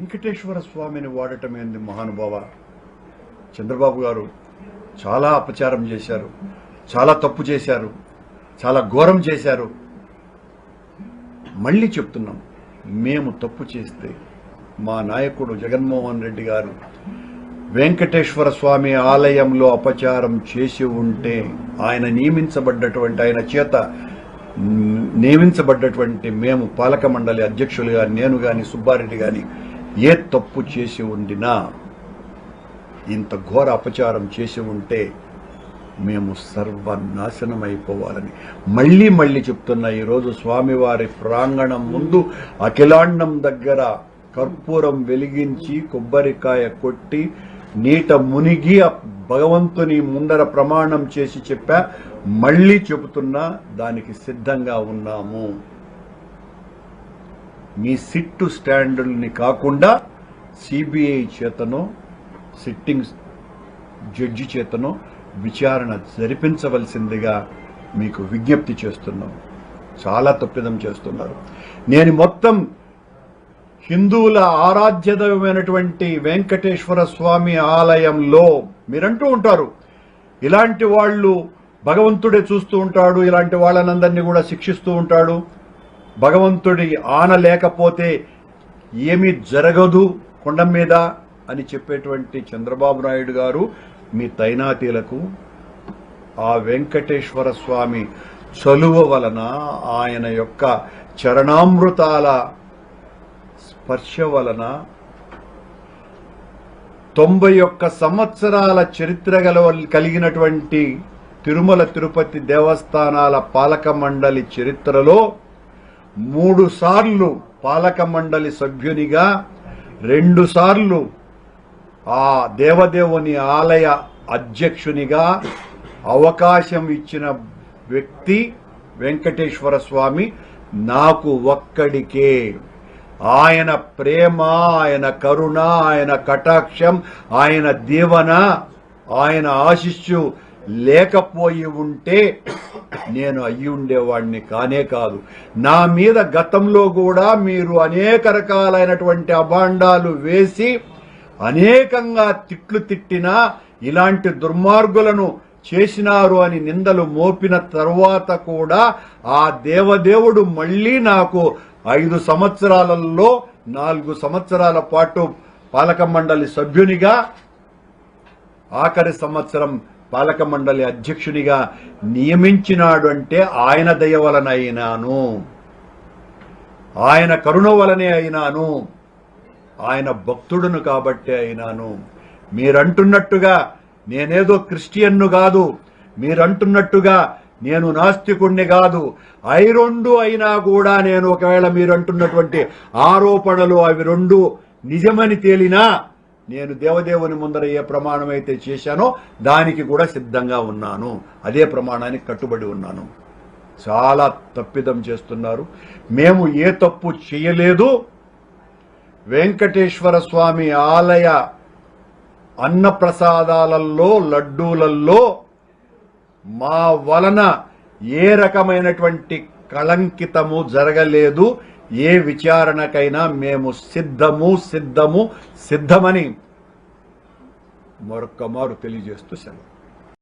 వెంకటేశ్వర స్వామిని వాడటమేంది మహానుభావ. చంద్రబాబు గారు చాలా అపచారం చేశారు, చాలా తప్పు చేశారు, చాలా ఘోరం చేశారు. మళ్ళీ చెప్తున్నాం, మేము తప్పు చేస్తే మా నాయకుడు జగన్మోహన్ రెడ్డి గారు వెంకటేశ్వర స్వామి ఆలయంలో అపచారం చేసి ఉంటే ఆయన చేత నియమించబడ్డటువంటి మేము పాలక మండలి అధ్యక్షులుగా నేను గాని సుబ్బారెడ్డి గాని ఏ తప్పు చేసి ఉండినా, ఇంత ఘోర అపచారం చేసి ఉంటే మేము సర్వనాశనం అయిపోవాలని మళ్ళీ మళ్ళీ చెప్తున్నా. ఈరోజు స్వామివారి ప్రాంగణం ముందు అఖిలాండం దగ్గర కర్పూరం వెలిగించి కొబ్బరికాయ కొట్టి నీట మునిగి భగవంతుని ముందర ప్రమాణం చేసి చెప్పా. మళ్ళీ చెబుతున్నా, దానికి సిద్ధంగా ఉన్నాము. మీ సిట్టు స్టాండుల్ని కాకుండా సిబిఐ చేతనో సిట్టింగ్ జడ్జి చేతనో విచారణ జరిపించవలసిందిగా మీకు విజ్ఞప్తి చేస్తున్నాం. చాలా తప్పిదం చేస్తున్నారు. నేను మొత్తం హిందువుల ఆరాధ్యదైనటువంటి వెంకటేశ్వర స్వామి ఆలయంలో మీరంటూ ఉంటారు, ఇలాంటి వాళ్ళు భగవంతుడే చూస్తూ ఉంటాడు, ఇలాంటి వాళ్ళనందరినీ కూడా శిక్షిస్తూ ఉంటాడు, భగవంతుడి ఆన లేకపోతే ఏమీ జరగదు కొండ మీద అని చెప్పేటువంటి చంద్రబాబు నాయుడు గారు మీ తైనాతీలకు ఆ వెంకటేశ్వర స్వామి చలువ వలన, ఆయన యొక్క చరణామృతాల స్పర్శ వలన 91 సంవత్సరాల చరిత్ర కలిగినటువంటి తిరుమల తిరుపతి దేవస్థానాల పాలక మండలి చరిత్రలో 3 సార్లు పాలక మండలి సభ్యునిగా, 2 సార్లు ఆ దేవదేవుని ఆలయ అధ్యక్షునిగా అవకాశం ఇచ్చిన వ్యక్తి వెంకటేశ్వర స్వామి నాకు ఒక్కడికే. ఆయన ప్రేమ, ఆయన కరుణ, ఆయన కటాక్షం, ఆయన దీవెన, ఆయన ఆశీస్సు లేకపోయి ఉంటే నేను అయ్యి ఉండేవాడిని కానే కాదు. నా మీద గతంలో కూడా మీరు అనేక రకాలైనటువంటి అభాండాలు వేసి అనేకంగా తిట్లు తిట్టినా, ఇలాంటి దుర్మార్గులను చేసినారు అని నిందలు మోపిన తర్వాత కూడా ఆ దేవదేవుడు మళ్లీ నాకు 5 సంవత్సరాలలో 4 సంవత్సరాల పాటు పాలక మండలి సభ్యునిగా, ఆఖరి సంవత్సరం పాలక మండలి అధ్యక్షునిగా నియమించినాడు. అంటే ఆయన దయ వలన అయినాను, ఆయన కరుణ వలనే అయినాను, ఆయన భక్తుడును కాబట్టే అయినాను. మీరంటున్నట్టుగా నేనేదో క్రిస్టియన్ను కాదు, మీరంటున్నట్టుగా నేను నాస్తికుణ్ణి కాదు. అవి 2 అయినా కూడా నేను ఒకవేళ మీరంటున్నటువంటి ఆరోపణలు అవి 2 నిజమని తేలినా నేను దేవదేవుని ముందర ఏ ప్రమాణం అయితే చేశానో దానికి కూడా సిద్ధంగా ఉన్నాను, అదే ప్రమాణానికి కట్టుబడి ఉన్నాను. చాలా తప్పిదం చేస్తున్నారు. మేము ఏ తప్పు చేయలేదు. వెంకటేశ్వర స్వామి ఆలయ అన్నప్రసాదాలలో, లడ్డూలలో మా వలన ఏ రకమైనటువంటి కళంకితము జరగలేదు. ఏ విచారణకైనా మేము సిద్ధమని మరొక్క మారు తెలియజేస్తూ సెలవు.